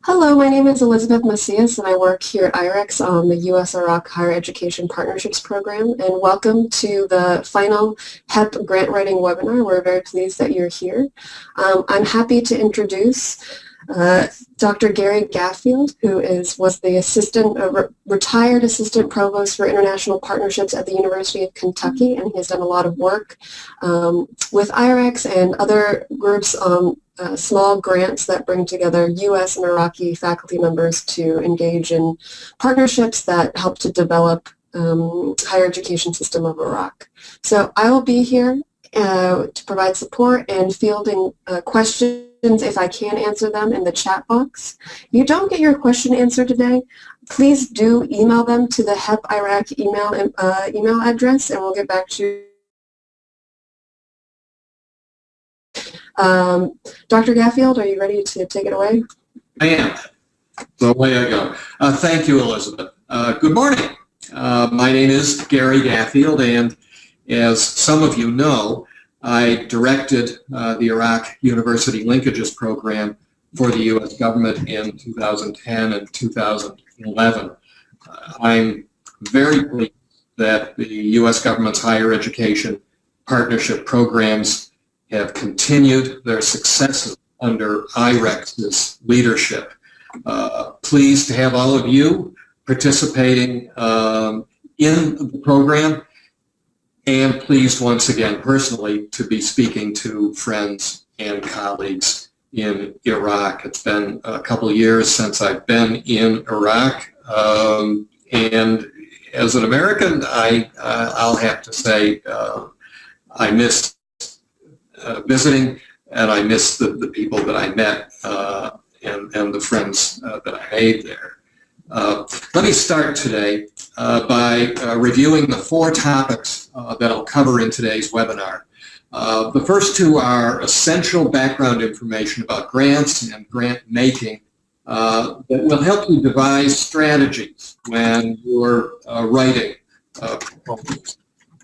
Hello, my name is Elizabeth Macias and I work here at eirix on the U.S.-Iraq Higher Education Partnerships Program, and welcome to the final HEP grant writing webinar. We're very pleased that you're here. I'm happy to introduce Dr. Gary Gaffield, who was the retired assistant provost for international partnerships at the University of Kentucky, and he has done a lot of work with eirix and other groups on small grants that bring together U.S. and Iraqi faculty members to engage in partnerships that help to develop higher education system of Iraq. So I will be here to provide support and fielding questions if I can answer them in the chat box. If you don't get your question answered today, please do email them to the HEP Iraq email address, and we'll get back to you. Dr. Gaffield, are you ready to take it away? I am. So away I go. Thank you, Elizabeth. Good morning. My name is Gary Gaffield, and as some of you know, I directed the Iraq University Linkages Program for the U.S. government in 2010 and 2011. I'm very pleased that the U.S. government's higher education partnership programs have continued their successes under eirix's leadership. Pleased to have all of you participating in the program, and pleased once again personally to be speaking to friends and colleagues in Iraq. It's been a couple of years since I've been in Iraq, and as an American, I'll have to say I miss visiting, and I miss the people that I met and the friends that I made there. Let me start today by reviewing the four topics that I'll cover in today's webinar. The first two are essential background information about grants and grant making that will help you devise strategies when you're writing proposals.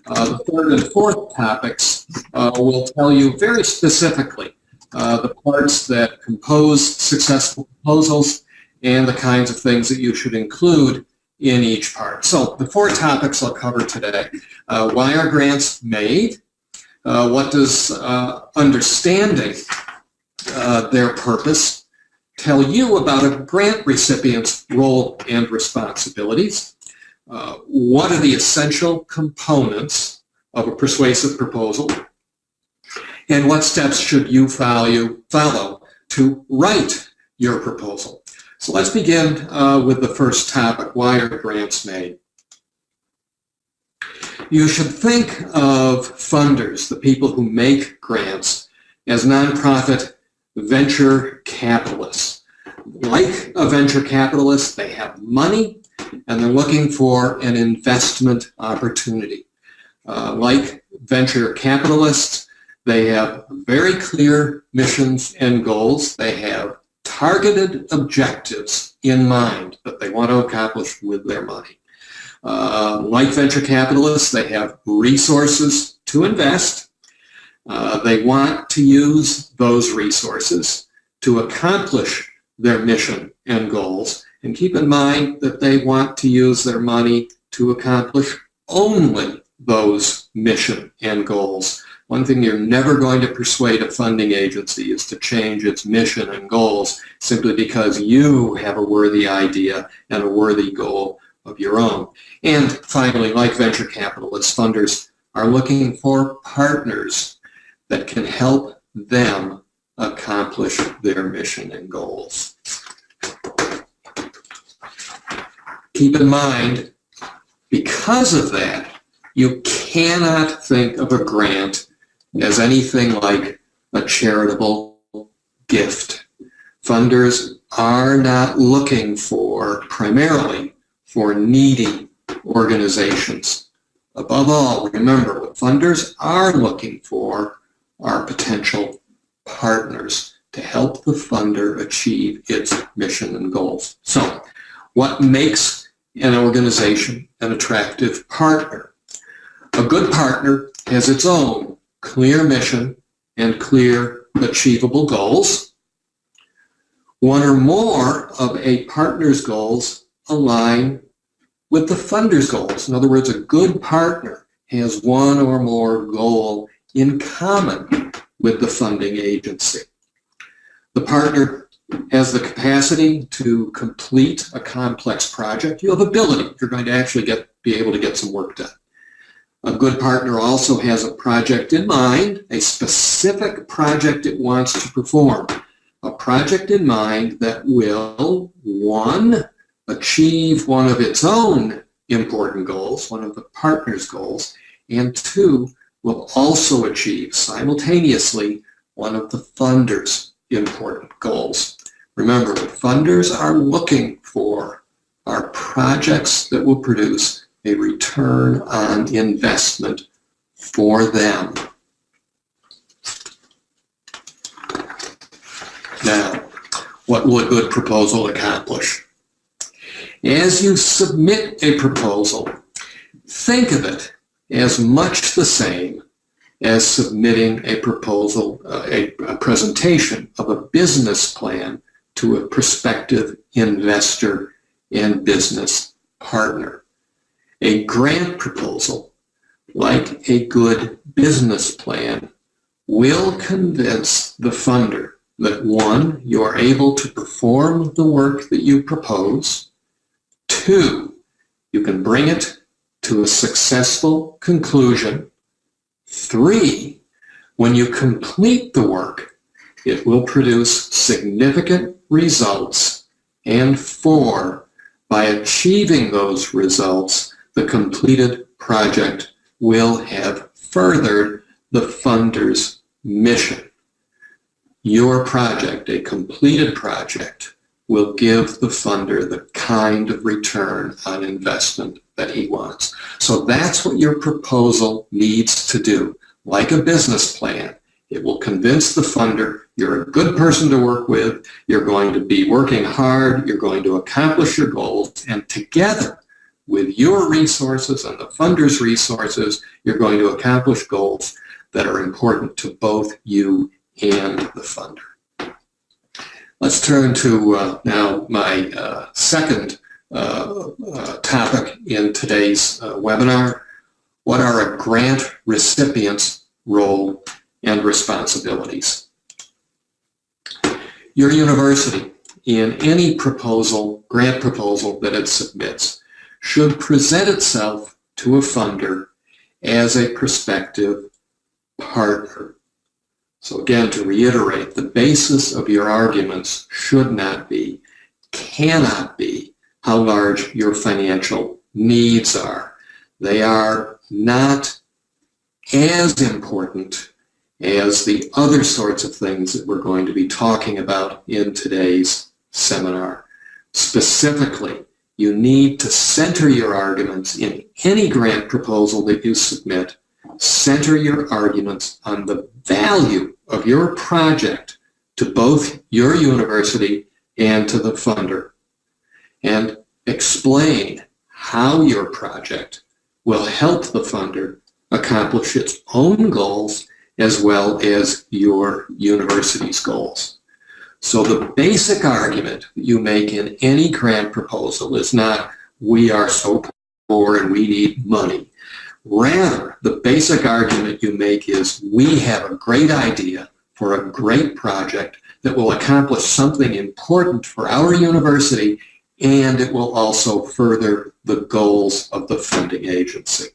The third and fourth topics will tell you very specifically the parts that compose successful proposals and the kinds of things that you should include in each part. So the four topics I'll cover today. Why are grants made? What does understanding their purpose tell you about a grant recipient's role and responsibilities? What are the essential components of a persuasive proposal? And what steps should you follow to write your proposal? So let's begin with the first topic, why are grants made? You should think of funders, the people who make grants, as nonprofit venture capitalists. Like a venture capitalist, they have money and they're looking for an investment opportunity. Like venture capitalists, they have very clear missions and goals. They have targeted objectives in mind that they want to accomplish with their money. Like venture capitalists, they have resources to invest. They want to use those resources to accomplish their mission and goals. And keep in mind that they want to use their money to accomplish only those mission and goals. One thing you're never going to persuade a funding agency is to change its mission and goals simply because you have a worthy idea and a worthy goal of your own. And finally, like venture capitalists, funders are looking for partners that can help them accomplish their mission and goals. Keep in mind, because of that, you cannot think of a grant as anything like a charitable gift. Funders are not looking primarily for needy organizations. Above all, remember, what funders are looking for are potential partners to help the funder achieve its mission and goals. So, what makes an organization an attractive partner? A good partner has its own clear mission and clear achievable goals. One or more of a partner's goals align with the funder's goals. In other words, a good partner has one or more goal in common with the funding agency. The partner has the capacity to complete a complex project. You have ability. You're going to actually be able to get some work done. A good partner also has a project in mind, a specific project it wants to perform. A project in mind that will, one, achieve one of its own important goals, one of the partner's goals, and two, will also achieve simultaneously one of the funder's important goals. Remember, what funders are looking for are projects that will produce a return on investment for them. Now, what will a good proposal accomplish? As you submit a proposal, think of it as much the same as submitting a proposal, a presentation of a business plan to a prospective investor and business partner. A grant proposal, like a good business plan, will convince the funder that one, you are able to perform the work that you propose. Two, you can bring it to a successful conclusion. Three, when you complete the work, it will produce significant results. And four, by achieving those results, the completed project will have furthered the funder's mission. Your project, a completed project, will give the funder the kind of return on investment that he wants. So that's what your proposal needs to do. Like a business plan, it will convince the funder you're a good person to work with, you're going to be working hard, you're going to accomplish your goals, and together with your resources and the funder's resources, you're going to accomplish goals that are important to both you and the funder. Let's turn to now my second topic in today's webinar. What are a grant recipient's role and responsibilities? Your university, in any proposal, grant proposal that it submits, should present itself to a funder as a prospective partner. So again, to reiterate, the basis of your arguments should not be, cannot be, how large your financial needs are. They are not as important as the other sorts of things that we're going to be talking about in today's seminar. Specifically, you need to center your arguments in any grant proposal that you submit. Center your arguments on the value of your project to both your university and to the funder, and explain how your project will help the funder accomplish its own goals as well as your university's goals. So the basic argument that you make in any grant proposal is not, we are so poor and we need money. Rather, the basic argument you make is, we have a great idea for a great project that will accomplish something important for our university, and it will also further the goals of the funding agency.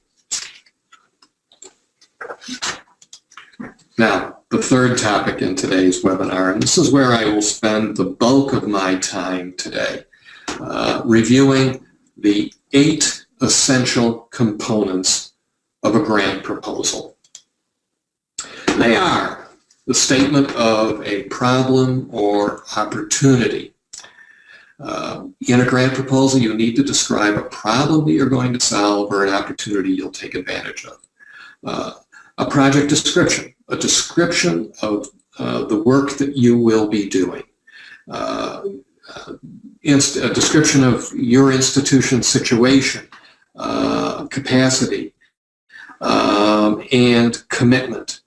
Now, the third topic in today's webinar, and this is where I will spend the bulk of my time today, reviewing the 8 essential components of a grant proposal. They are the statement of a problem or opportunity. In a grant proposal, you need to describe a problem that you're going to solve or an opportunity you'll take advantage of. A project description, a description of the work that you will be doing. A description of your institution's situation, capacity, and commitment.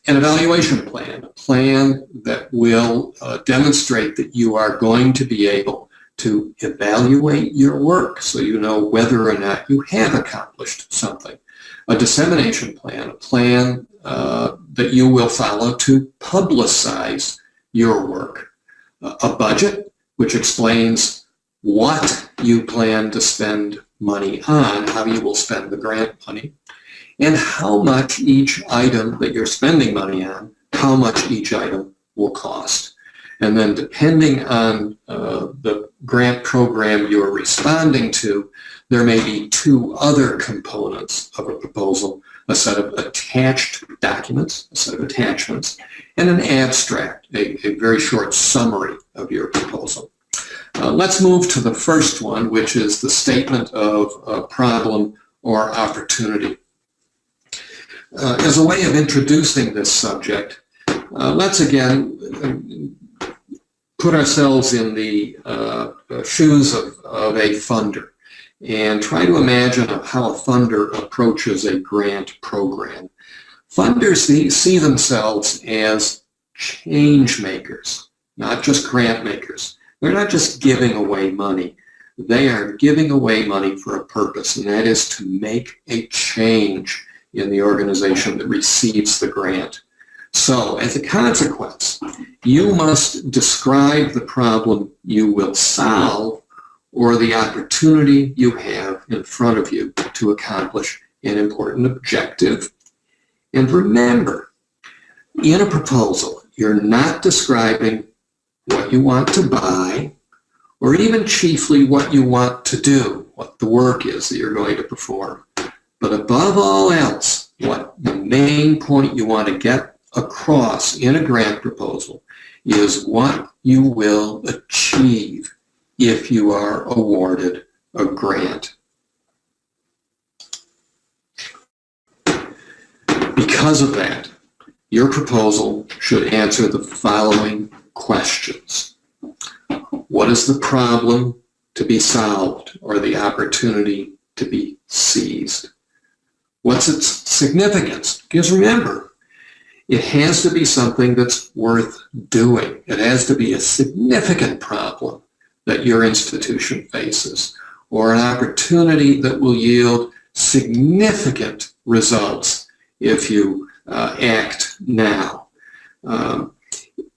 an evaluation plan, a plan that will demonstrate that you are going to be able to evaluate your work so you know whether or not you have accomplished something. A dissemination plan, a plan that you will follow to publicize your work. A budget, which explains what you plan to spend money on, how you will spend the grant money, and how much each item that you're spending money on, how much each item will cost. And then depending on the grant program you're responding to, there may be two other components of a proposal, a set of attached documents, a set of attachments, and an abstract, a very short summary of your proposal. Let's move to the first one, which is the statement of problem or opportunity. As a way of introducing this subject, let's again put ourselves in the shoes of a funder and try to imagine how a funder approaches a grant program. Funders see themselves as change makers, not just grant makers. They're not just giving away money. They are giving away money for a purpose, and that is to make a change in the organization that receives the grant. So, as a consequence, you must describe the problem you will solve or the opportunity you have in front of you to accomplish an important objective. And remember, in a proposal, you're not describing what you want to buy, or even chiefly what you want to do, what the work is that you're going to perform. But above all else, what the main point you want to get across in a grant proposal is what you will achieve if you are awarded a grant. Because of that, your proposal should answer the following questions. What is the problem to be solved or the opportunity to be seized? What's its significance? Because remember, it has to be something that's worth doing. It has to be a significant problem that your institution faces, or an opportunity that will yield significant results if you act now.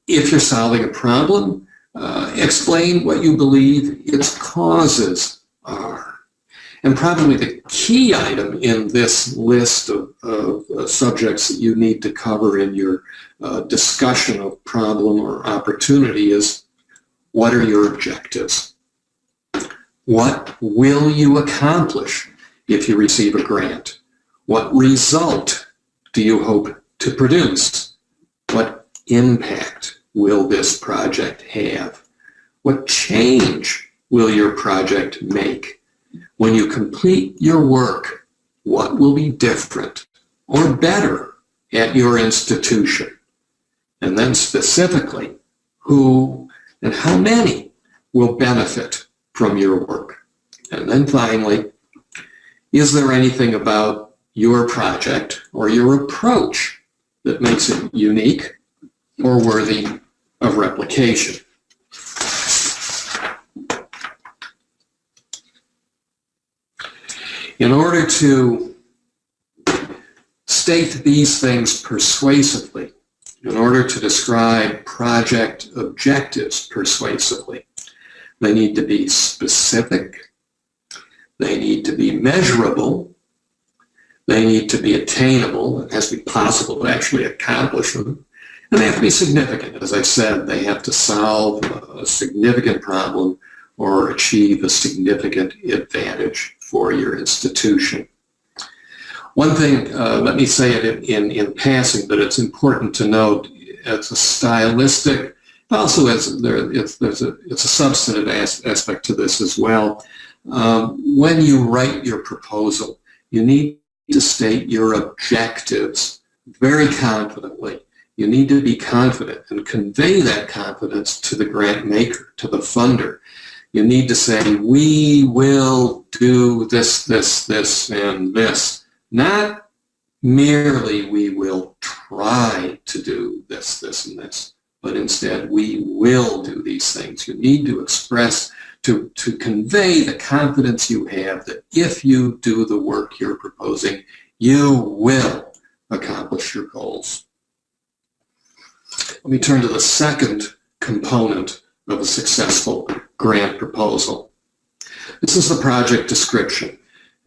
If you're solving a problem, explain what you believe its causes are. And probably the key item in this list of subjects that you need to cover in your discussion of problem or opportunity is, what are your objectives? What will you accomplish if you receive a grant? What result do you hope to produce? What impact will this project have? What change will your project make? When you complete your work, what will be different or better at your institution? And then specifically, who and how many will benefit from your work? And then finally, is there anything about your project or your approach that makes it unique or worthy of replication? In order to state these things persuasively, in order to describe project objectives persuasively, they need to be specific, they need to be measurable, they need to be attainable, it has to be possible to actually accomplish them, and they have to be significant. As I said, they have to solve a significant problem or achieve a significant advantage for your institution. One thing, let me say it in passing, but it's important to note, it's a stylistic, also it's a substantive aspect to this as well. When you write your proposal, you need to state your objectives very confidently. You need to be confident and convey that confidence to the grant maker, to the funder. You need to say, we will do this, this, this, and this. Not merely we will try to do this, this, and this, but instead we will do these things. You need to express, to convey the confidence you have that if you do the work you're proposing, you will accomplish your goals. Let me turn to the second component of a successful grant proposal. This is the project description.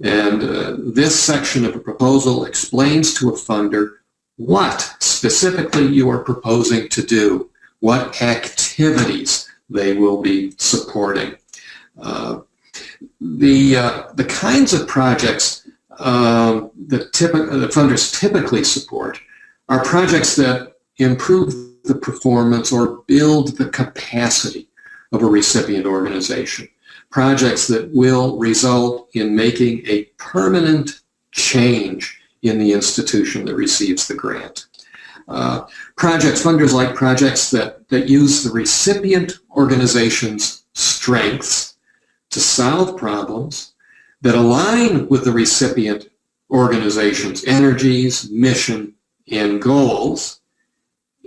And this section of a proposal explains to a funder what specifically you are proposing to do, what activities they will be supporting. The kinds of projects that funders typically support are projects that improve the performance or build the capacity of a recipient organization. Projects that will result in making a permanent change in the institution that receives the grant. Funders like projects that use the recipient organization's strengths to solve problems that align with the recipient organization's energies, mission, and goals,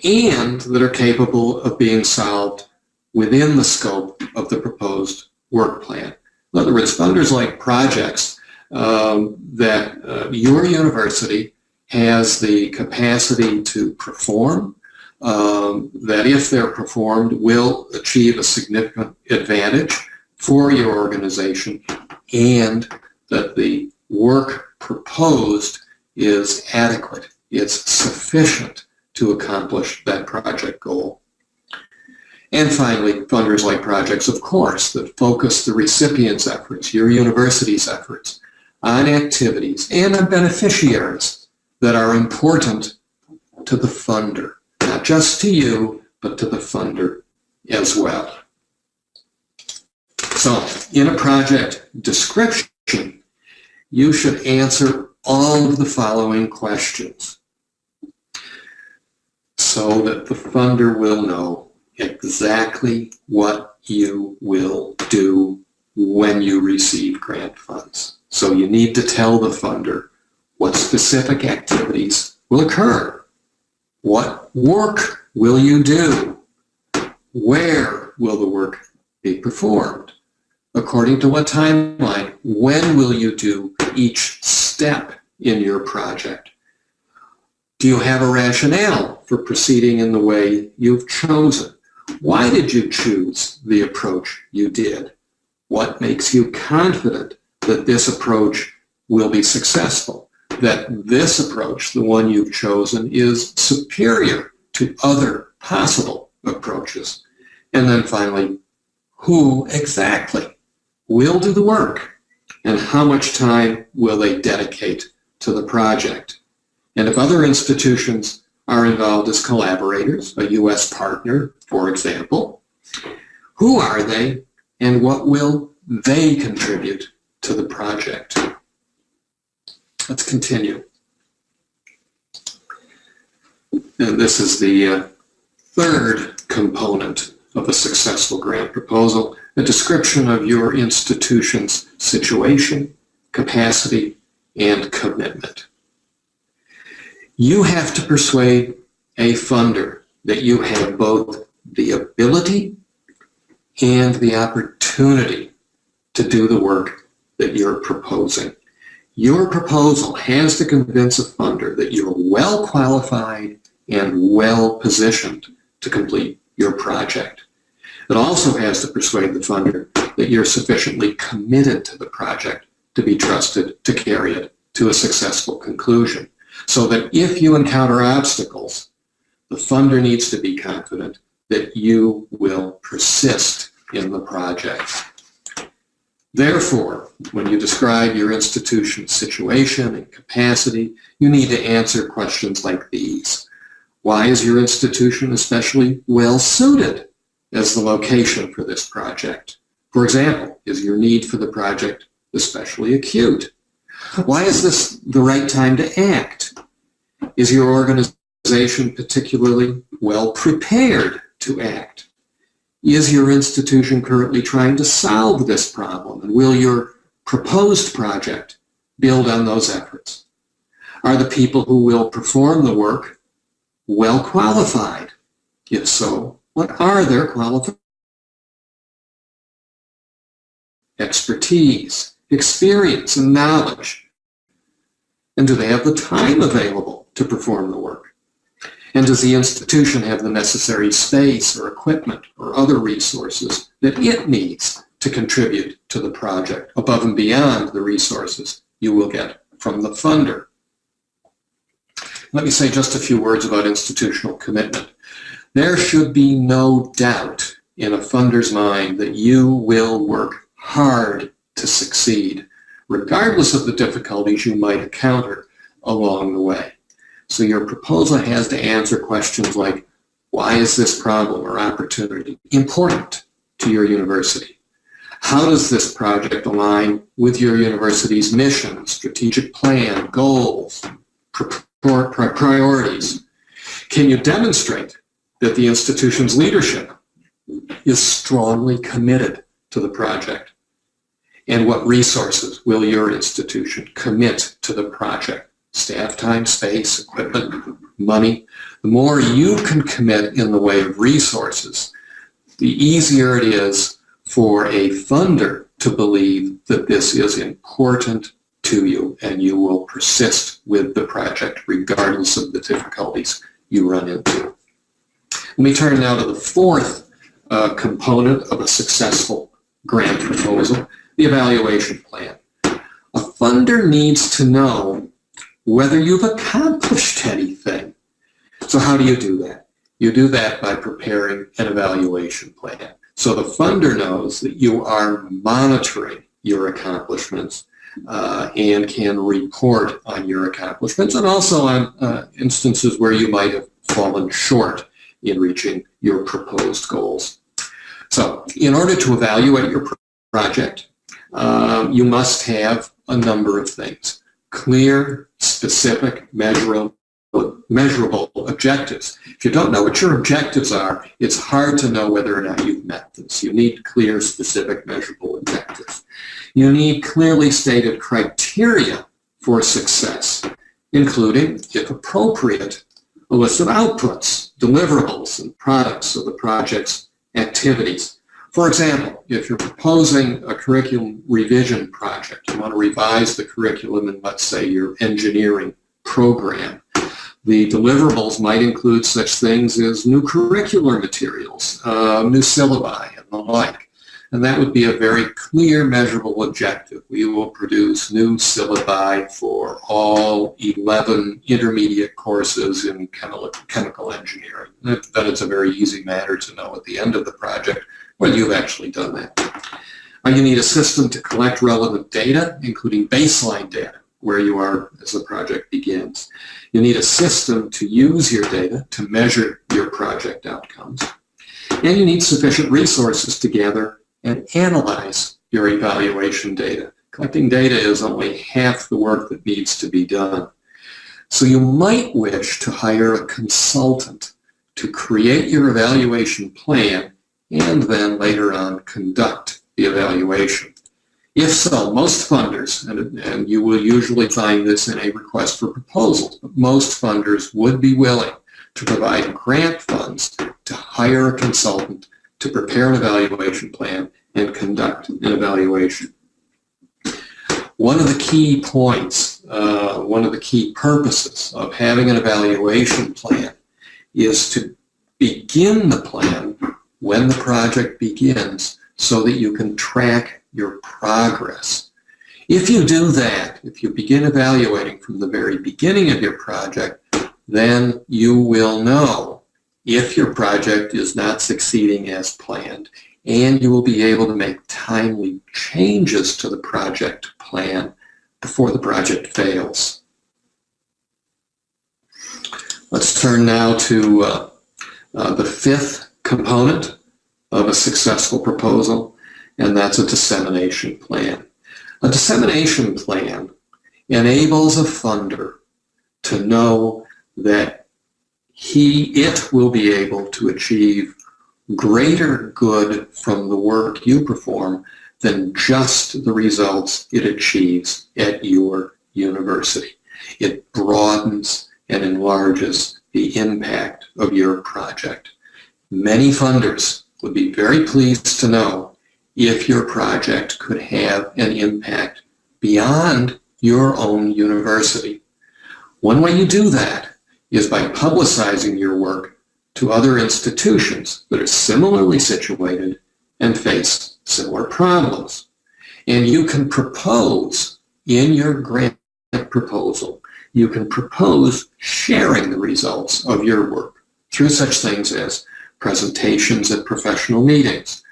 and that are capable of being solved within the scope of the proposed work plan. In other words, funders like projects that your university has the capacity to perform, that if they're performed will achieve a significant advantage for your organization, and that the work proposed is adequate, it's sufficient to accomplish that project goal. And finally, funders like projects, of course, that focus the recipient's efforts, your university's efforts, on activities and on beneficiaries that are important to the funder, not just to you, but to the funder as well. So, in a project description, you should answer all of the following questions so that the funder will know exactly what you will do when you receive grant funds. So you need to tell the funder what specific activities will occur. What work will you do? Where will the work be performed? According to what timeline? When will you do each step in your project? Do you have a rationale for proceeding in the way you've chosen? Why did you choose the approach you did? What makes you confident that this approach will be successful? That this approach, the one you've chosen, is superior to other possible approaches? And then finally, who exactly will do the work? And how much time will they dedicate to the project? And if other institutions are involved as collaborators, a U.S. partner, for example, who are they and what will they contribute to the project? Let's continue. And this is the third component of a successful grant proposal, a description of your institution's situation, capacity, and commitment. You have to persuade a funder that you have both the ability and the opportunity to do the work that you're proposing. Your proposal has to convince a funder that you're well qualified and well positioned to complete your project. It also has to persuade the funder that you're sufficiently committed to the project to be trusted to carry it to a successful conclusion. So that if you encounter obstacles, the funder needs to be confident that you will persist in the project. Therefore, when you describe your institution's situation and capacity, you need to answer questions like these. Why is your institution especially well suited as the location for this project? For example, is your need for the project especially acute? Why is this the right time to act? Is your organization particularly well prepared to act? Is your institution currently trying to solve this problem? And will your proposed project build on those efforts? Are the people who will perform the work well qualified? If so, what are their qualifications? Expertise, experience, and knowledge. And do they have the time available to perform the work? And does the institution have the necessary space or equipment or other resources that it needs to contribute to the project above and beyond the resources you will get from the funder? Let me say just a few words about institutional commitment. There should be no doubt in a funder's mind that you will work hard to succeed, regardless of the difficulties you might encounter along the way. So your proposal has to answer questions like, why is this problem or opportunity important to your university? How does this project align with your university's mission, strategic plan, goals, priorities? Can you demonstrate that the institution's leadership is strongly committed to the project? And what resources will your institution commit to the project? Staff time, space, equipment, money. The more you can commit in the way of resources, the easier it is for a funder to believe that this is important to you and you will persist with the project regardless of the difficulties you run into. Let me turn now to the fourth component of a successful grant proposal, the evaluation plan. A funder needs to know whether you've accomplished anything. So how do you do that? You do that by preparing an evaluation plan. So the funder knows that you are monitoring your accomplishments and can report on your accomplishments and also on instances where you might have fallen short in reaching your proposed goals. So in order to evaluate your project, you must have a number of things. Clear, specific, measurable objectives. If you don't know what your objectives are, it's hard to know whether or not you've met them. So you need clear, specific, measurable objectives. You need clearly stated criteria for success, including, if appropriate, a list of outputs, deliverables, and products of the project's activities. For example, if you're proposing a curriculum revision project, you want to revise the curriculum in, let's say, your engineering program, the deliverables might include such things as new curricular materials, new syllabi, and the like. And that would be a very clear, measurable objective. We will produce new syllabi for all 11 intermediate courses in chemical engineering. Then it's a very easy matter to know at the end of the project whether you've actually done that. You need a system to collect relevant data, including baseline data, where you are as the project begins. You need a system to use your data to measure your project outcomes. And you need sufficient resources to gather and analyze your evaluation data. Collecting data is only half the work that needs to be done. So you might wish to hire a consultant to create your evaluation plan and then later on conduct the evaluation. If so, most funders, and you will usually find this in a request for proposals, but most funders would be willing to provide grant funds to hire a consultant to prepare an evaluation plan and conduct an evaluation. One of the key points, one of the key purposes of having an evaluation plan is to begin the plan when the project begins so that you can track your progress. If you do that, if you begin evaluating from the very beginning of your project, then you will know if your project is not succeeding as planned, and you will be able to make timely changes to the project plan before the project fails. Let's turn now to the fifth component of a successful proposal, and that's a dissemination plan. A dissemination plan enables a funder to know that it will be able to achieve greater good from the work you perform than just the results it achieves at your university. It broadens and enlarges the impact of your project. Many funders would be very pleased to know if your project could have an impact beyond your own university. One way you do that is by publicizing your work to other institutions that are similarly situated and face similar problems. And you can propose in your grant proposal, you can propose sharing the results of your work through such things as presentations at professional meetings,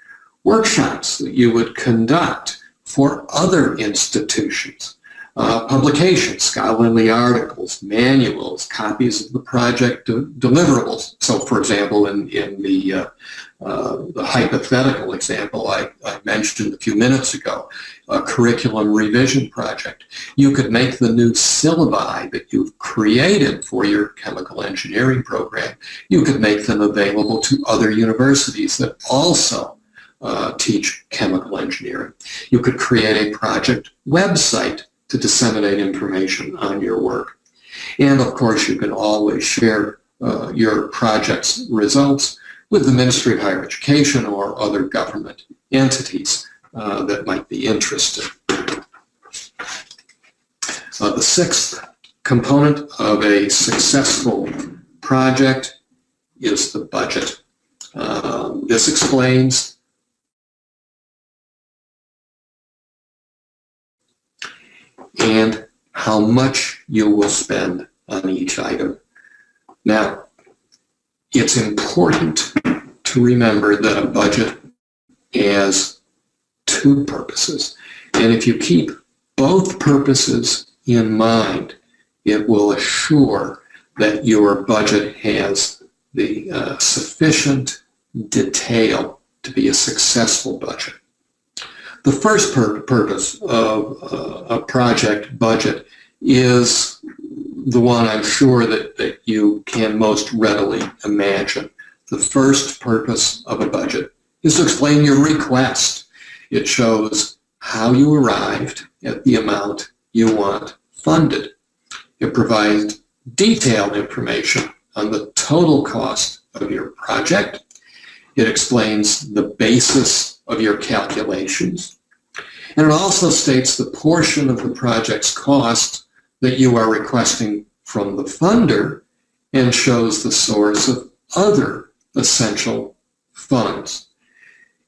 workshops that you would conduct for other institutions, publications, scholarly articles, manuals, copies of the project deliverables. So, for example, in the hypothetical example I mentioned a few minutes ago, a curriculum revision project, you could make the new syllabi that you've created for your chemical engineering program, you could make them available to other universities that also teach chemical engineering. You could create a project website to disseminate information on your work. And of course, you can always share your project's results with the Ministry of Higher Education or other government entities that might be interested. The sixth component of a successful project is the budget. This explains and how much you will spend on each item. Now, it's important to remember that a budget has two purposes. And if you keep both purposes in mind, it will assure that your budget has the sufficient detail to be a successful budget. The first purpose of a project budget is the one I'm sure that you can most readily imagine. The first purpose of a budget is to explain your request. It shows how you arrived at the amount you want funded. It provides detailed information on the total cost of your project. It explains the basis of your calculations. And it also states the portion of the project's cost that you are requesting from the funder and shows the source of other essential funds.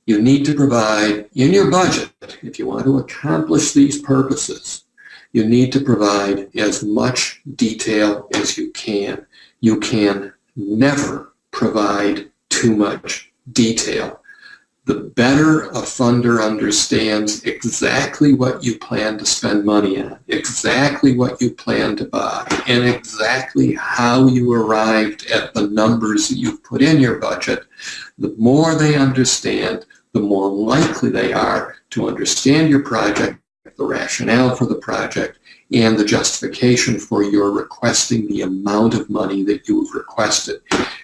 You need to provide in your budget, if you want to accomplish these purposes, you need to provide as much detail as you can. You can never provide too much detail. The better a funder understands exactly what you plan to spend money on, exactly what you plan to buy, and exactly how you arrived at the numbers that you've put in your budget, the more they understand, the more likely they are to understand your project, the rationale for the project, and the justification for your requesting the amount of money that you've requested.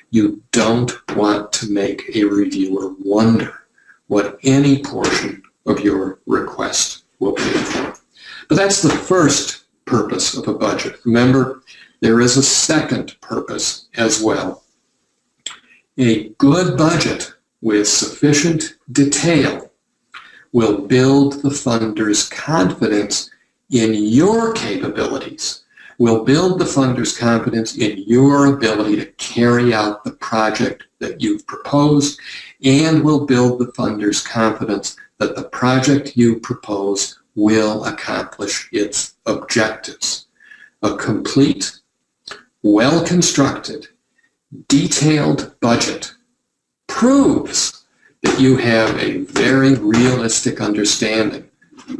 You don't want to make a reviewer wonder what any portion of your request will pay for. But that's the first purpose of a budget. Remember, there is a second purpose as well. A good budget with sufficient detail will build the funder's confidence in your capabilities, will build the funder's confidence in your ability to carry out the project that you've proposed, and will build the funder's confidence that the project you propose will accomplish its objectives. A complete, well-constructed, detailed budget proves that you have a very realistic understanding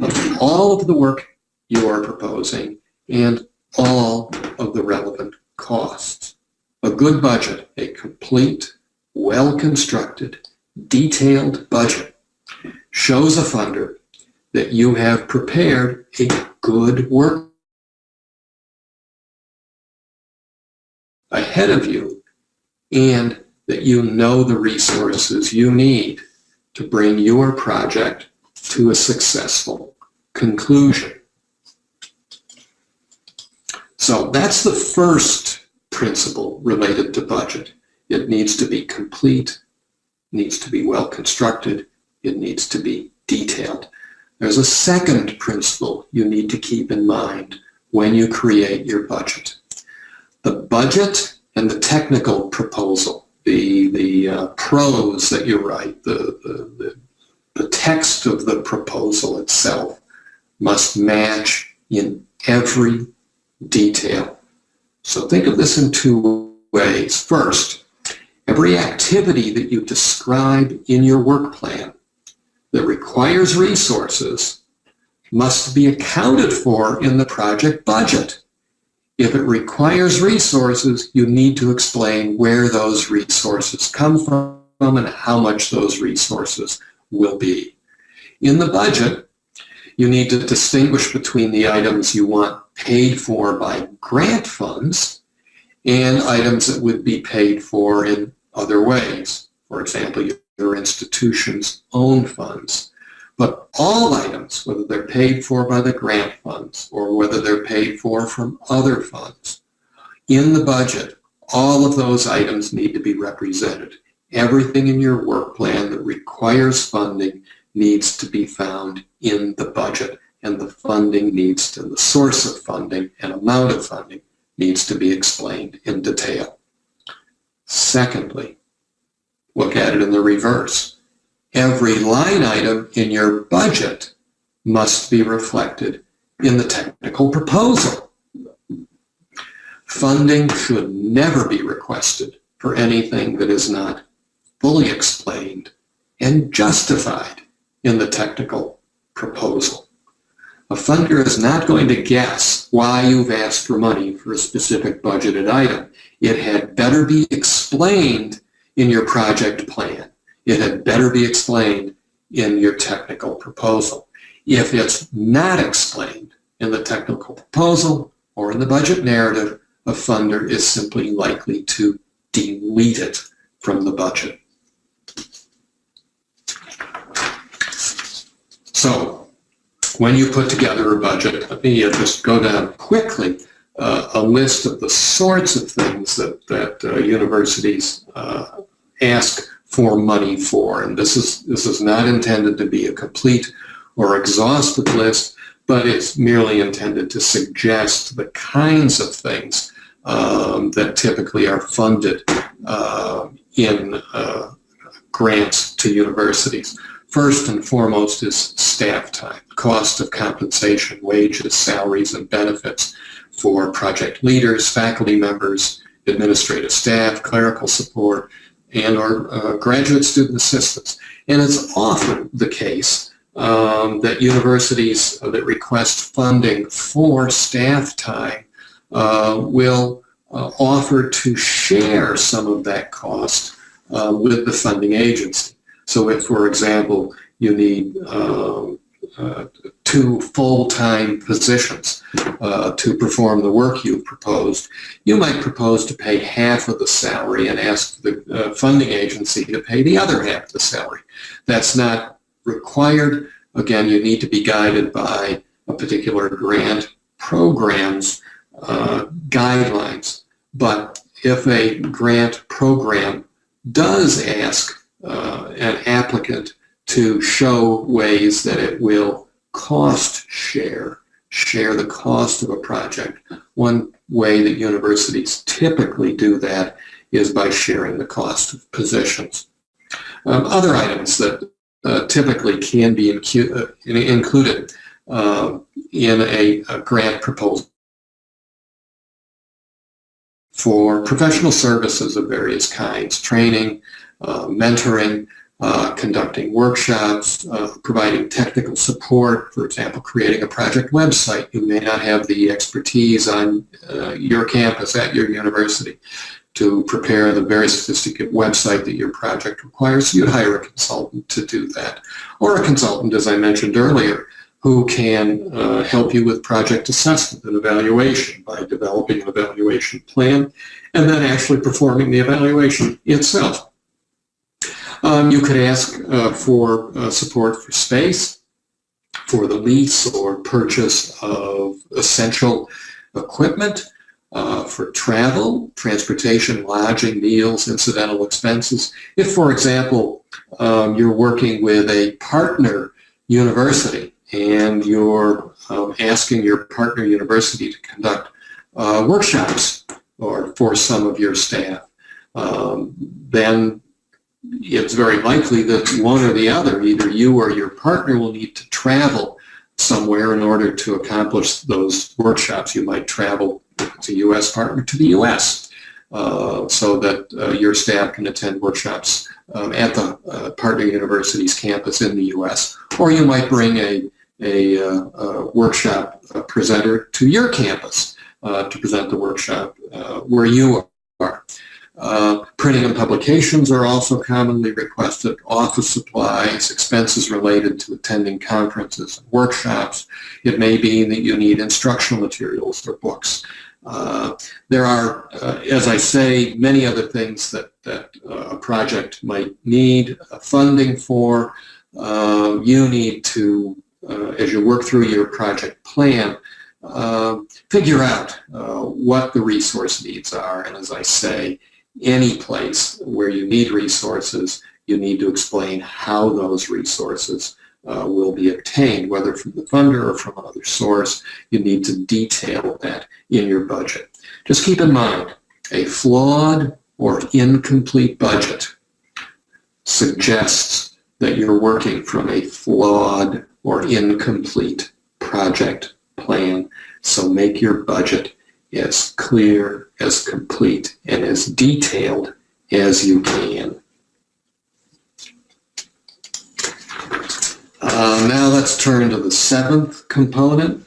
of all of the work you are proposing and all of the relevant costs. A good budget, a complete, well-constructed, detailed budget, shows a funder that you have prepared a good work ahead of you and that you know the resources you need to bring your project to a successful conclusion. So that's the first principle related to budget. It needs to be complete, needs to be well constructed, it needs to be detailed. There's a second principle you need to keep in mind when you create your budget. The budget and the technical proposal, the prose that you write, the text of the proposal itself must match in every detail. So think of this in two ways. First, every activity that you describe in your work plan that requires resources must be accounted for in the project budget. If it requires resources, you need to explain where those resources come from and how much those resources will be. In the budget, you need to distinguish between the items you want paid for by grant funds and items that would be paid for in other ways. For example, your institution's own funds. But all items, whether they're paid for by the grant funds or whether they're paid for from other funds, in the budget, all of those items need to be represented. Everything in your work plan that requires funding needs to be found in the budget, and the funding needs to, the source of funding and amount of funding needs to be explained in detail. Secondly, look at it in the reverse. Every line item in your budget must be reflected in the technical proposal. Funding should never be requested for anything that is not fully explained and justified in the technical proposal. A funder is not going to guess why you've asked for money for a specific budgeted item. It had better be explained in your project plan. It had better be explained in your technical proposal. If it's not explained in the technical proposal or in the budget narrative, a funder is simply likely to delete it from the budget. So, when you put together a budget, let me just go down quickly a list of the sorts of things that universities ask for money for, and this is not intended to be a complete or exhaustive list, but it's merely intended to suggest the kinds of things that typically are funded in grants to universities. First and foremost is staff time, cost of compensation, wages, salaries, and benefits for project leaders, faculty members, administrative staff, clerical support, and or graduate student assistants. And it's often the case that universities that request funding for staff time will offer to share some of that cost with the funding agency. So if, for example, you need 2 full-time positions to perform the work you've proposed, you might propose to pay half of the salary and ask the funding agency to pay the other half of the salary. That's not required. Again, you need to be guided by a particular grant program's guidelines. But if a grant program does ask an applicant to show ways that it will cost share the cost of a project, one way that universities typically do that is by sharing the cost of positions. Other items that typically can be included in a grant proposal for professional services of various kinds, training, mentoring, conducting workshops, providing technical support, for example, creating a project website. You may not have the expertise on your campus at your university to prepare the very sophisticated website that your project requires. So you'd hire a consultant to do that. Or a consultant, as I mentioned earlier, who can help you with project assessment and evaluation by developing an evaluation plan and then actually performing the evaluation itself. You could ask for support for space, for the lease or purchase of essential equipment, for travel, transportation, lodging, meals, incidental expenses. If, for example, you're working with a partner university and you're asking your partner university to conduct workshops or for some of your staff, then it's very likely that one or the other, either you or your partner, will need to travel somewhere in order to accomplish those workshops. You might travel, if it's a U.S. partner, to the U.S. So that your staff can attend workshops at the partner university's campus in the U.S. Or you might bring a workshop presenter to your campus to present the workshop where you are. Printing and publications are also commonly requested. Office supplies, expenses related to attending conferences and workshops. It may be that you need instructional materials or books. There are, as I say, many other things that a project might need funding for. You need to, as you work through your project plan, figure out what the resource needs are. And as I say, any place where you need resources, you need to explain how those resources will be obtained, whether from the funder or from another source. You need to detail that in your budget. Just keep in mind, a flawed or incomplete budget suggests that you're working from a flawed or incomplete project plan. So make your budget as clear, as complete, and as detailed as you can. Now let's turn to the seventh component.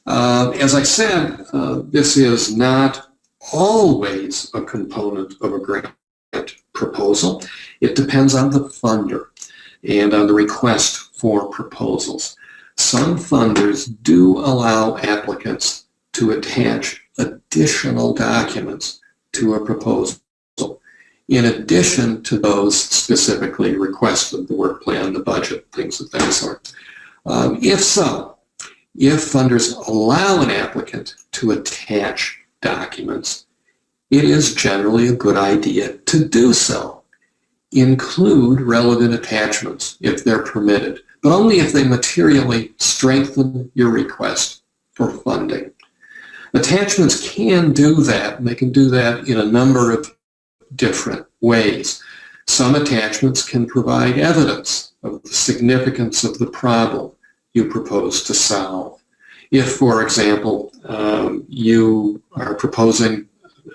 As I said, this is not always a component of a grant proposal. It depends on the funder and on the request for proposals. Some funders do allow applicants to attach additional documents to a proposal in addition to those specifically requested, the work plan, the budget, things of that sort. If so, if funders allow an applicant to attach documents, it is generally a good idea to do so. Include relevant attachments if they're permitted, but only if they materially strengthen your request for funding. Attachments can do that, and they can do that in a number of different ways. Some attachments can provide evidence of the significance of the problem you propose to solve. If, for example, you are proposing,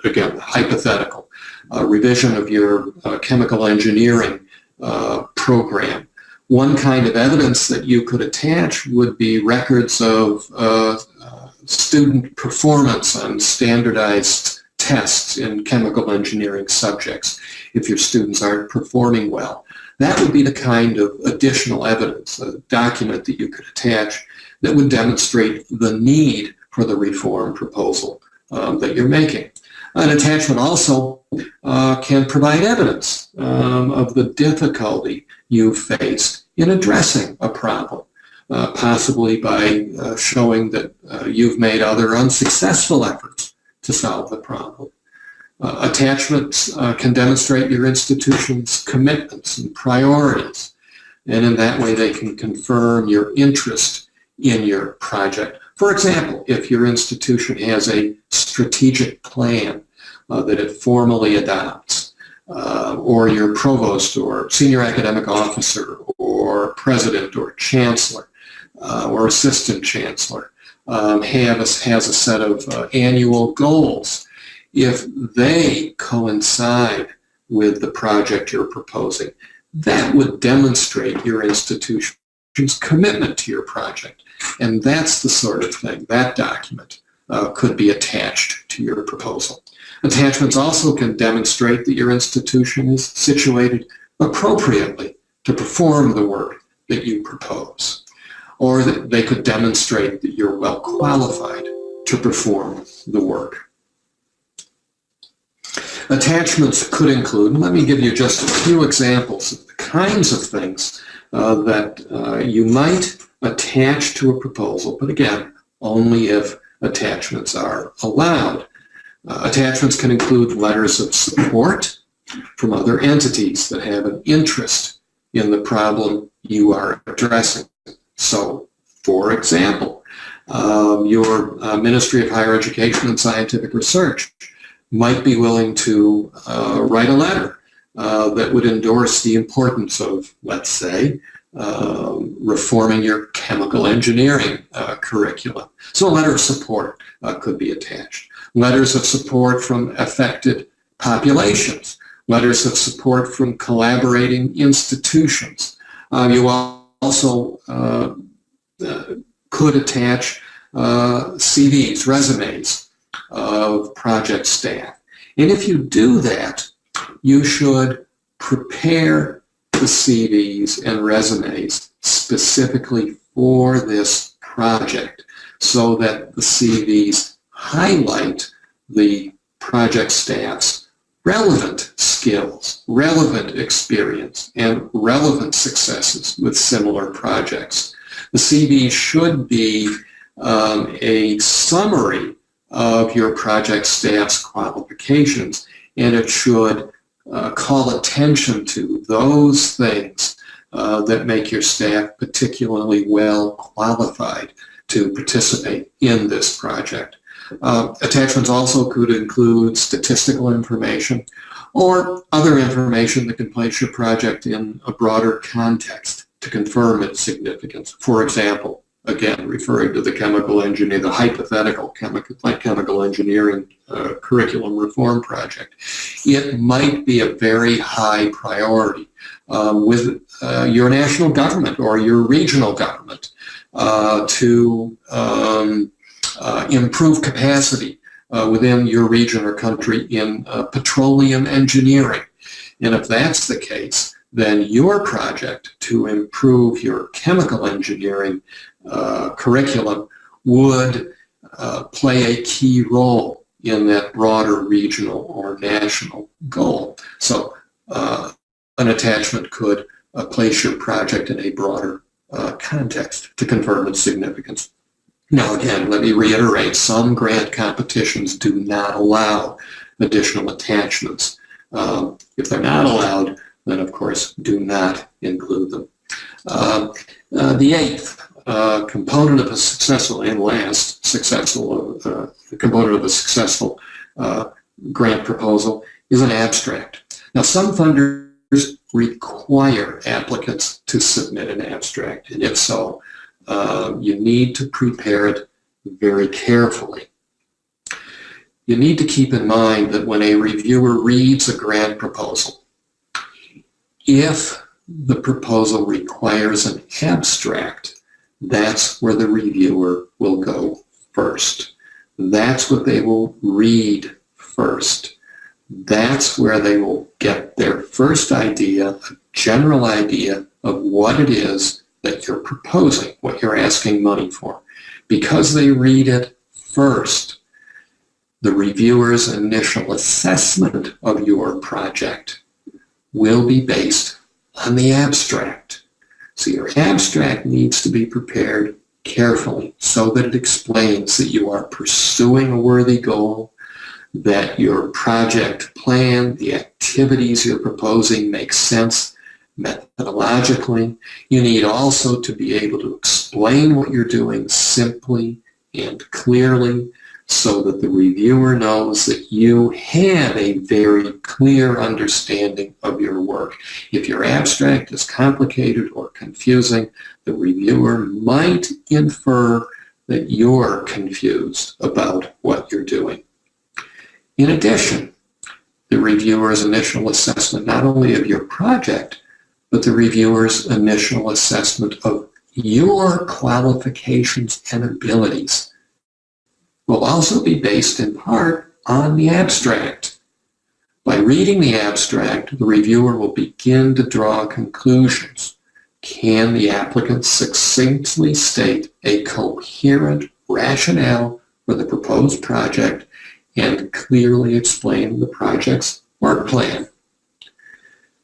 again, hypothetical, a revision of your chemical engineering program, one kind of evidence that you could attach would be records of student performance on standardized tests in chemical engineering subjects if your students aren't performing well. That would be the kind of additional evidence, a document that you could attach that would demonstrate the need for the reform proposal that you're making. An attachment also can provide evidence of the difficulty you faced in addressing a problem, possibly by showing that you've made other unsuccessful efforts to solve the problem. Attachments can demonstrate your institution's commitments and priorities, and in that way they can confirm your interest in your project. For example, if your institution has a strategic plan that it formally adopts, or your provost or senior academic officer or president or chancellor or assistant chancellor has a set of annual goals. If they coincide with the project you're proposing, that would demonstrate your institution's commitment to your project. And that's the sort of thing, that document could be attached to your proposal. Attachments also can demonstrate that your institution is situated appropriately to perform the work that you propose, or that they could demonstrate that you're well qualified to perform the work. Attachments could include, let me give you just a few examples of the kinds of things that you might attach to a proposal, but again, only if attachments are allowed. Attachments can include letters of support from other entities that have an interest in the problem you are addressing. So, for example, your Ministry of Higher Education and Scientific Research might be willing to write a letter that would endorse the importance of, let's say, reforming your chemical engineering curriculum. So a letter of support could be attached. Letters of support from affected populations. Letters of support from collaborating institutions. You also could attach CVs, resumes of project staff. And if you do that, you should prepare the CVs and resumes specifically for this project so that the CVs highlight the project staff's relevant skills, relevant experience, and relevant successes with similar projects. The CV should be a summary of your project staff's qualifications, and it should call attention to those things that make your staff particularly well qualified to participate in this project. Attachments also could include statistical information or other information that can place your project in a broader context to confirm its significance. For example, again, referring to the chemical engineer, the hypothetical chemical engineering curriculum reform project, it might be a very high priority with your national government or your regional government to improve capacity within your region or country in petroleum engineering. And if that's the case, then your project to improve your chemical engineering curriculum would play a key role in that broader regional or national goal. So an attachment could place your project in a broader context to confirm its significance. Now again, let me reiterate, some grant competitions do not allow additional attachments. If they're not allowed, then of course do not include them. The eighth component of a successful and last successful component of a successful grant proposal is an abstract. Now some funders require applicants to submit an abstract, and if so, you need to prepare it very carefully. You need to keep in mind that when a reviewer reads a grant proposal, if the proposal requires an abstract, that's where the reviewer will go first. That's what they will read first. That's where they will get their first idea, a general idea of what it is that you're proposing, what you're asking money for. Because they read it first, the reviewer's initial assessment of your project will be based on the abstract. So your abstract needs to be prepared carefully so that it explains that you are pursuing a worthy goal, that your project plan, the activities you're proposing make sense methodologically. You need also to be able to explain what you're doing simply and clearly so that the reviewer knows that you have a very clear understanding of your work. If your abstract is complicated or confusing, the reviewer might infer that you're confused about what you're doing. In addition, the reviewer's initial assessment not only of your project, but the reviewer's initial assessment of your qualifications and abilities will also be based in part on the abstract. By reading the abstract, the reviewer will begin to draw conclusions. Can the applicant succinctly state a coherent rationale for the proposed project and clearly explain the project's work plan?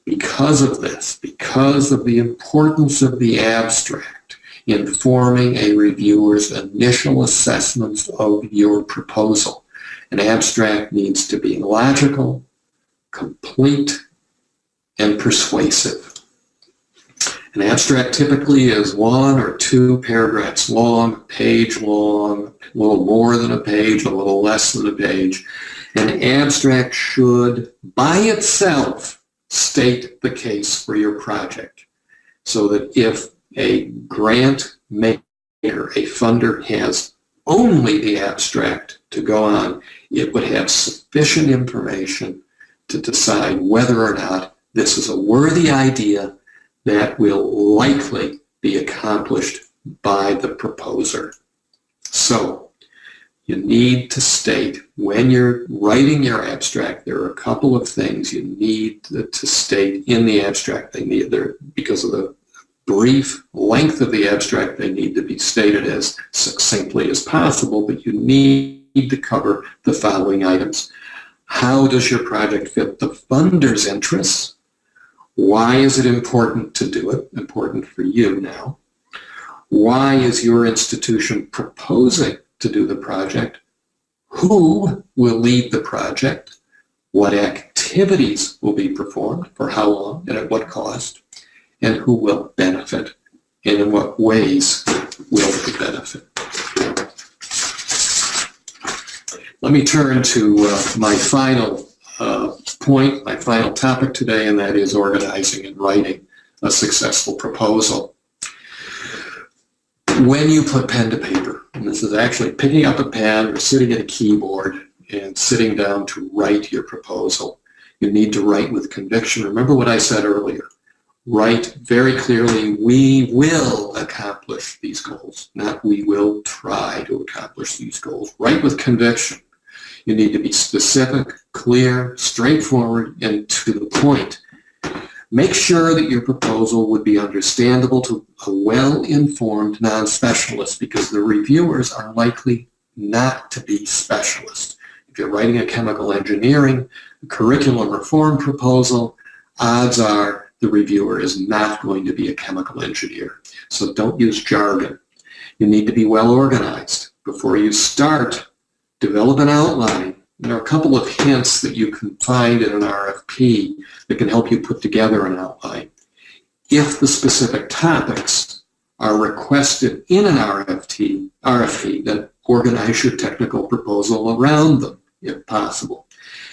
Because of this, because of the importance of the abstract in forming a reviewer's initial assessments of your proposal, An abstract needs to be logical, complete, and persuasive. An abstract typically is 1 or 2 paragraphs long, a page long, a little more than a page, a little less than a page. An abstract should, by itself, state the case for your project, so that if a grant maker, a funder, has only the abstract to go on, it would have sufficient information to decide whether or not this is a worthy idea that will likely be accomplished by the proposer. So you need to state, when you're writing your abstract, there are a couple of things you need to state in the abstract. They need, because of the brief length of the abstract, they need to be stated as succinctly as possible, but you need to cover the following items. How does your project fit the funder's interests? Why is it important to do it? Important for you now. Why is your institution proposing to do the project? Who will lead the project? What activities will be performed, for how long, and at what cost? And who will benefit, and in what ways will they benefit? Let me turn to my final point, my final topic today, and that is organizing and writing a successful proposal. When you put pen to paper, and this is actually picking up a pen or sitting at a keyboard and sitting down to write your proposal, you need to write with conviction. Remember what I said earlier. Write very clearly, we will accomplish these goals, not we will try to accomplish these goals. Write with conviction. You need to be specific, clear, straightforward, and to the point. Make sure that your proposal would be understandable to a well-informed non-specialist, because the reviewers are likely not to be specialists. If you're writing a chemical engineering curriculum reform proposal, odds are the reviewer is not going to be a chemical engineer. So don't use jargon. You need to be well organized. Before you start, develop an outline. There are a couple of hints that you can find in an RFP that can help you put together an outline. If the specific topics are requested in an RFP, then organize your technical proposal around them, if possible.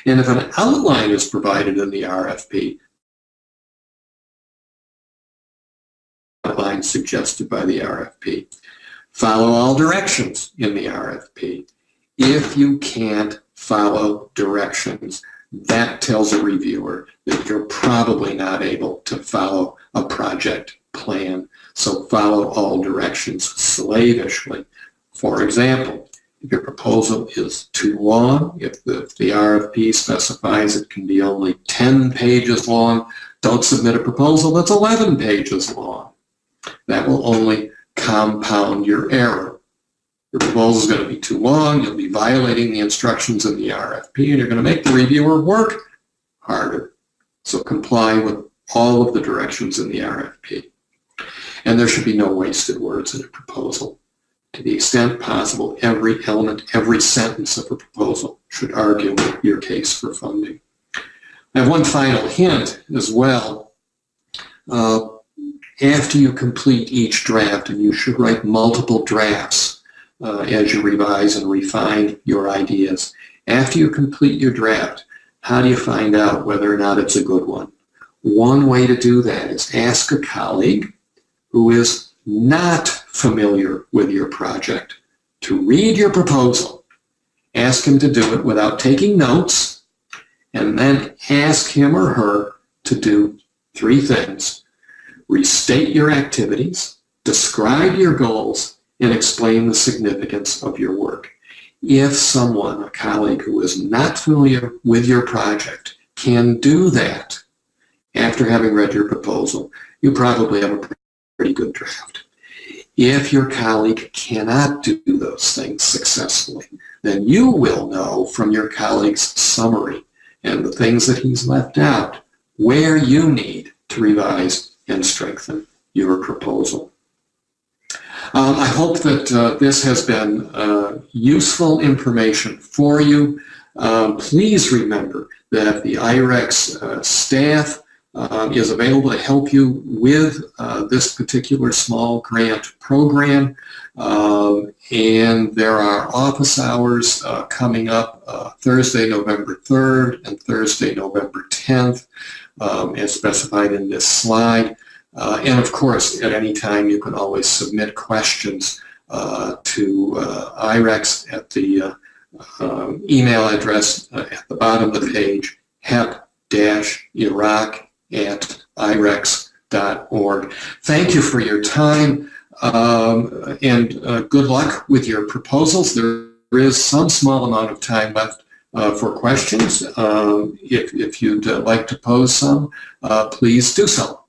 And if an outline is provided in the RFP, outline suggested by the RFP, follow all directions in the RFP. If you can't follow directions, that tells a reviewer that you're probably not able to follow a project plan. So follow all directions slavishly. For example, if your proposal is too long, if the RFP specifies it can be only 10 pages long, don't submit a proposal that's 11 pages long. That will only compound your error. Your proposal is going to be too long, you'll be violating the instructions in the RFP, and you're going to make the reviewer work harder. So comply with all of the directions in the RFP. And there should be no wasted words in a proposal. To the extent possible, every element, every sentence of a proposal should argue your case for funding. I have one final hint as well. After you complete each draft, and you should write multiple drafts as you revise and refine your ideas. After you complete your draft, how do you find out whether or not it's a good one? One way to do that is ask a colleague who is not familiar with your project to read your proposal. Ask him to do it without taking notes, and then ask him or her to do 3 things. Restate your activities, describe your goals, and explain the significance of your work. If someone, a colleague who is not familiar with your project, can do that after having read your proposal, you probably have a pretty good draft. If your colleague cannot do those things successfully, then you will know from your colleague's summary and the things that he's left out where you need to revise and strengthen your proposal. I hope that this has been useful information for you. Please remember that the iRex staff is available to help you with this particular small grant program. And there are office hours coming up Thursday, November 3rd and Thursday, November 10th, as specified in this slide. And of course, at any time, you can always submit questions to iRex at the email address at the bottom of the page, hep-iraq@irex.org. Thank you for your time, and good luck with your proposals. There is some small amount of time left for questions. If you'd like to pose some, please do so.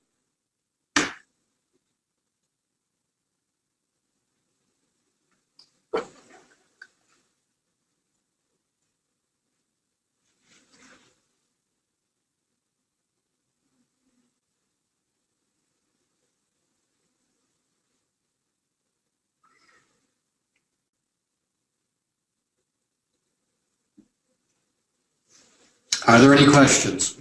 Are there any questions?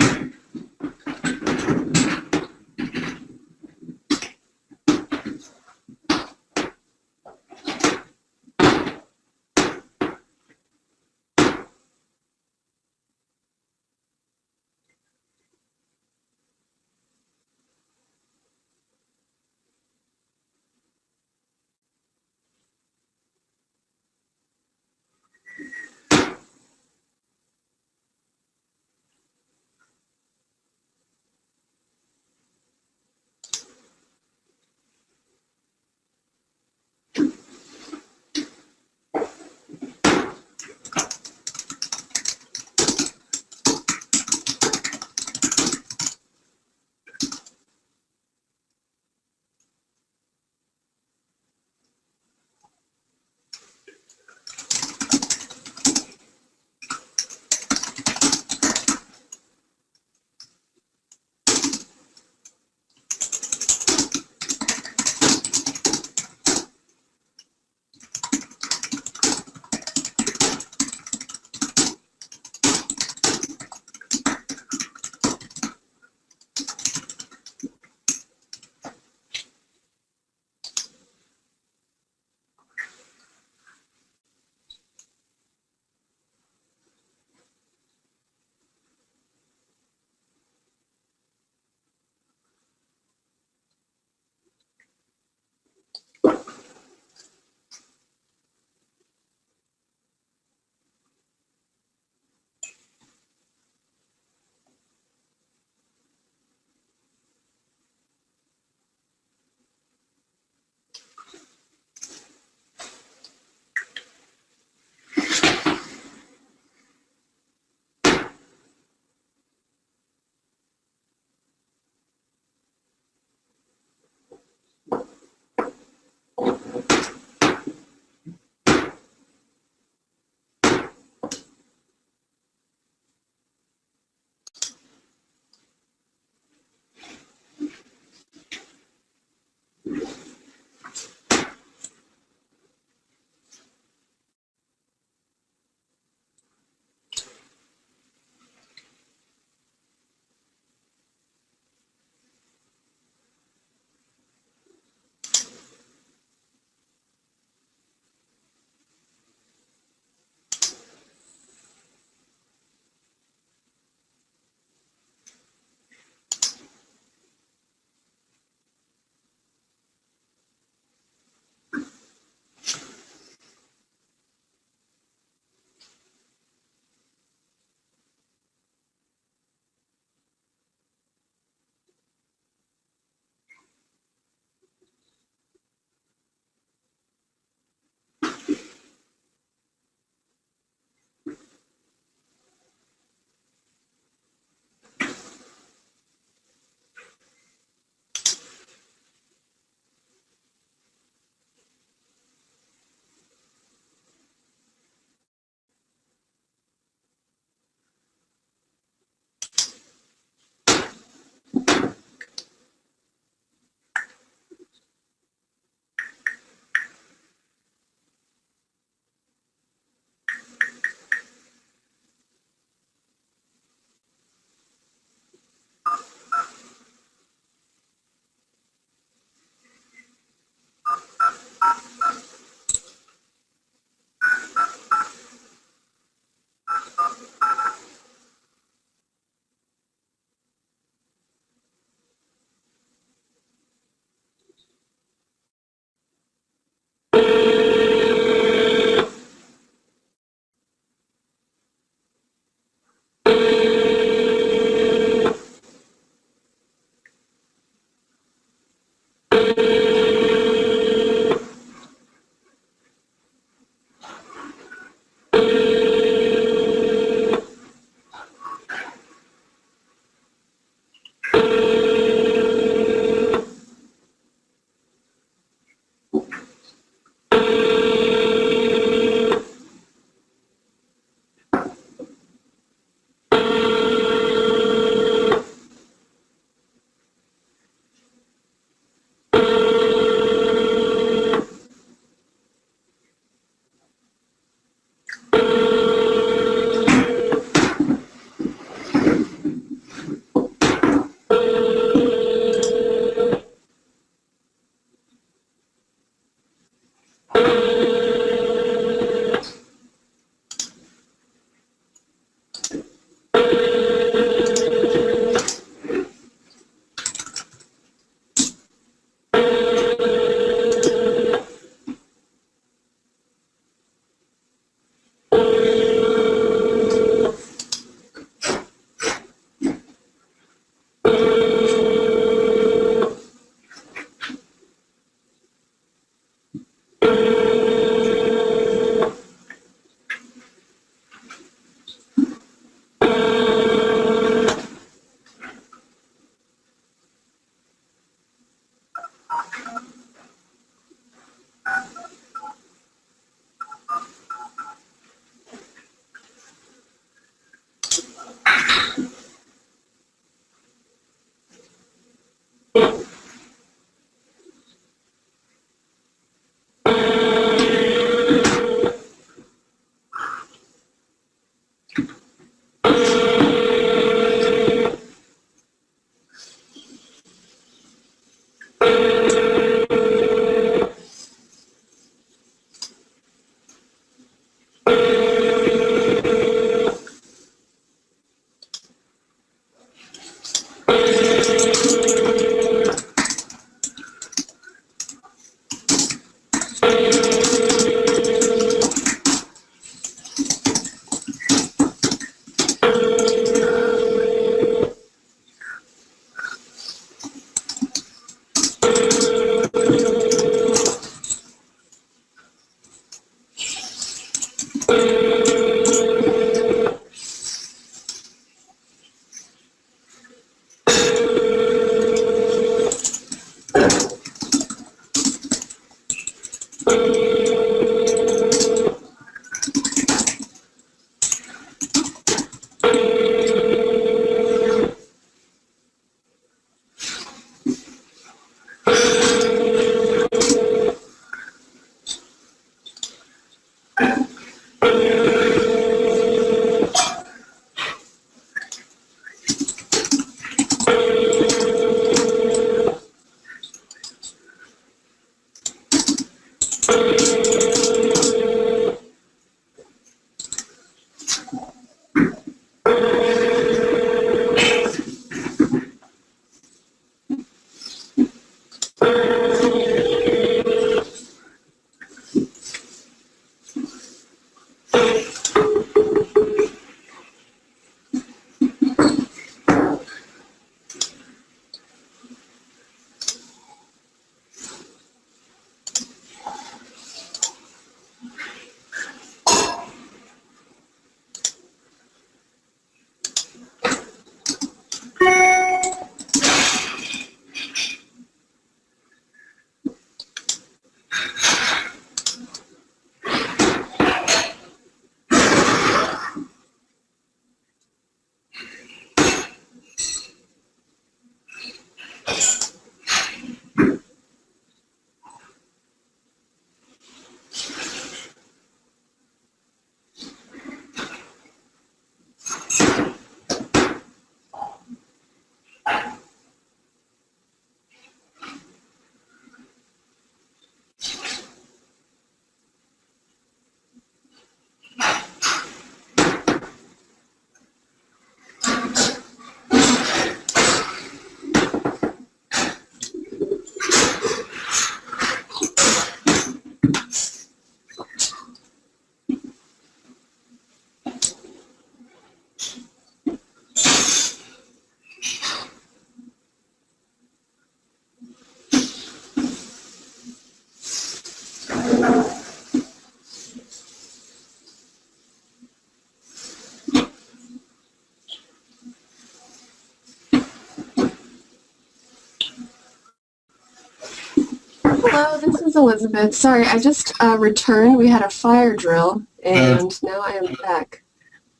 Hello, this is Elizabeth. Sorry, I just returned. We had a fire drill, and now I am back.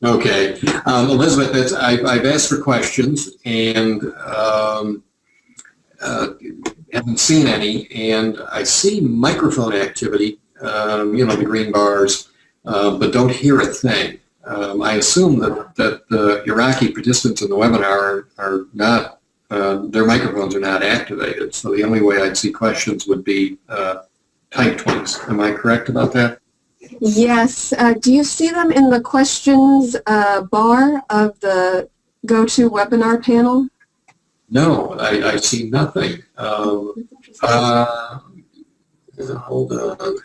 Okay. Elizabeth, I've asked for questions, and haven't seen any, and I see microphone activity, the green bars, but don't hear a thing. I assume that the Iraqi participants in the webinar are not, their microphones are not activated, so the only way I'd see questions would be typed ones. Am I correct about that? Yes. Do you see them in the questions bar of the GoToWebinar panel? No, I see nothing. Hold on.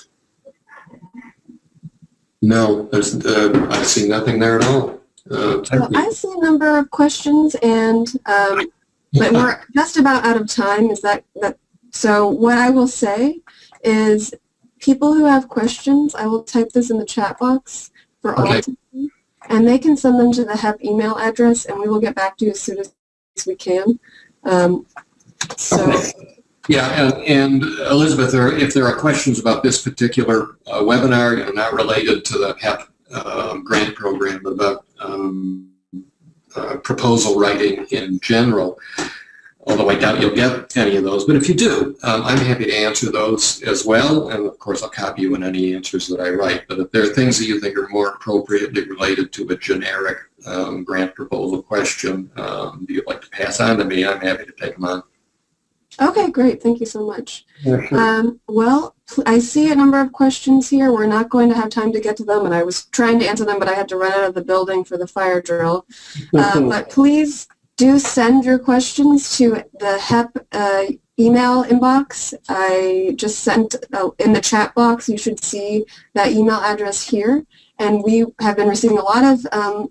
No, I see nothing there at all. Well, I see a number of questions, and but we're just about out of time. Is that so? What I will say is, people who have questions, I will type this in the chat box for all to see, and they can send them to the HEP email address, and we will get back to you as soon as we can. Yeah, and Elizabeth, if there are questions about this particular webinar, not related to the HEP grant program, but about proposal writing in general, although I doubt you'll get any of those. But if you do, I'm happy to answer those as well. And of course, I'll copy you in any answers that I write. But if there are things that you think are more appropriately related to a generic grant proposal question that you'd like to pass on to me, I'm happy to take them on. Okay, great. Thank you so much. Yeah, sure. Well, I see a number of questions here. We're not going to have time to get to them, and I was trying to answer them, but I had to run out of the building for the fire drill. But please do send your questions to the HEP email inbox. I just sent in the chat box. You should see that email address here. And we have been receiving a lot of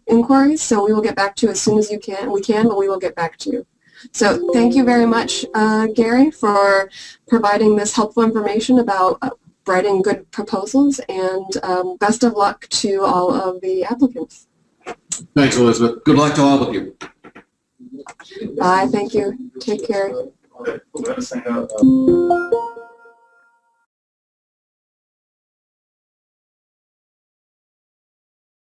inquiries, so we will get back to you as soon as we can, but we will get back to you. So thank you very much, Gary, for providing this helpful information about writing good proposals, and best of luck to all of the applicants. Thanks, Elizabeth. Good luck to all of you. Bye. Thank you. Take care.